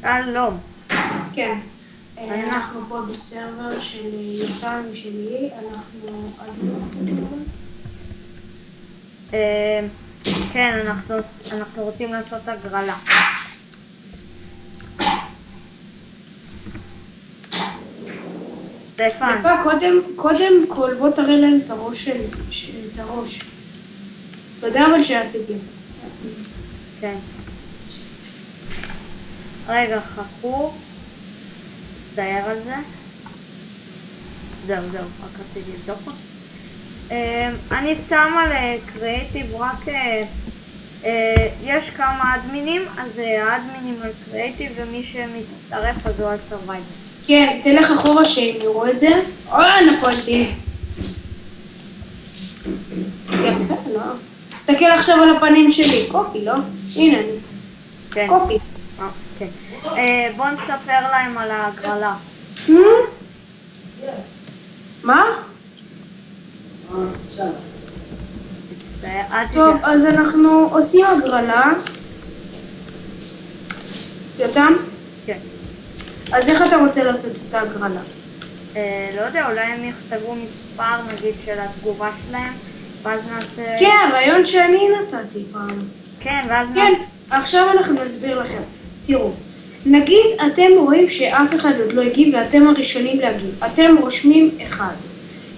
שלום. כן, אנחנו פה בסרבר של יותם שלי, אנחנו כן, אנחנו רוצים לעשות הגרלה. סטפן. קודם כל בוא תראה להם את הראש את הראש. אתה יודע אבל שעשיתי. כן. רגע, חכו. תצייר על זה. זהו, רק רציתי לבדוק. אני שם על קריאיטיב רק, יש כמה אדמינים, אז האדמינים על קריאיטיב ומי שמצטרף אז הוא על סרווייבר. כן, תלך אחורה שהם יראו את זה. נפלתי. יפה, לא? תסתכל עכשיו על הפנים שלי. קופי, לא? הנה אני. כן. קופי. כן. בוא נספר להם על ההגרלה. מה? טוב, אז אנחנו עושים הגרלה. יותם? כן. אז איך אתה רוצה לעשות את ההגרלה? לא יודע, אולי הם יכתבו מספר נגיד של התגובה שלהם, ואז נעשה... כן, הרעיון שאני נתתי פעם. כן, ואז כן, עכשיו אנחנו נסביר לכם. תראו, נגיד אתם רואים שאף אחד עוד לא הגיב ואתם הראשונים להגיב. אתם רושמים 1.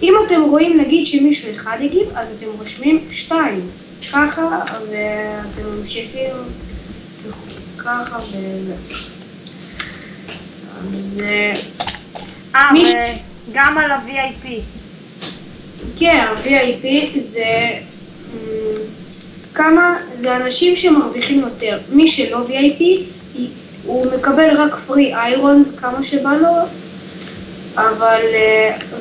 אם אתם רואים נגיד שמישהו 1 הגיב, אז אתם רושמים 2. ככה, ואתם ממשיכים ככה אז... וגם על ה-VIP. כן, ה-VIP זה... כמה זה אנשים שמרוויחים יותר. מי שלא VIP, הוא מקבל רק פרי איירונס כמה שבא לו, אבל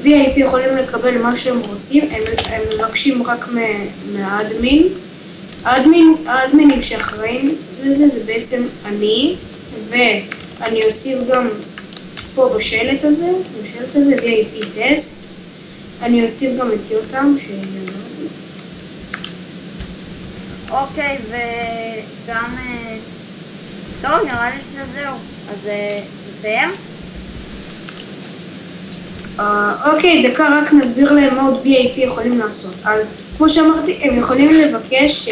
VIP יכולים לקבל מה שהם רוצים, הם מבקשים רק מהאדמין. האדמינים שאחראים לזה זה בעצם אני, ואני אוסיף גם פה בשלט הזה VIP טסט, אני אוסיף גם את יותם אוקיי, וגם... טוב, נראה לי שזהו. אז נסיים? אוקיי, דקה, רק נסביר להם מה עוד VIP יכולים לעשות. אז כמו שאמרתי, הם יכולים לבקש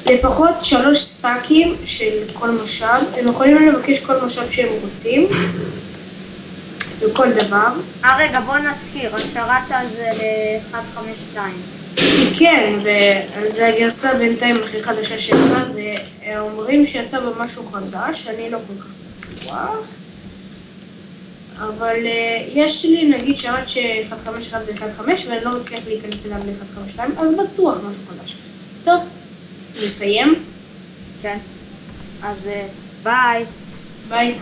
לפחות 3 סטאקים של כל משאב. הם יכולים לבקש כל משאב שהם רוצים. וכל דבר. רגע, בוא נזכיר, השארת על זה ל-152. כן, וזה הגרסה בינתיים הכי חדשה שיצא, ואומרים שיצא במשהו חדש, אני לא כל כך בטוח. אבל יש לי נגיד שרת ש-151 ו-1.5 ואני לא מצליח להיכנס אליו ל-152, אז בטוח משהו חדש. טוב, נסיים? כן. אז ביי. ביי.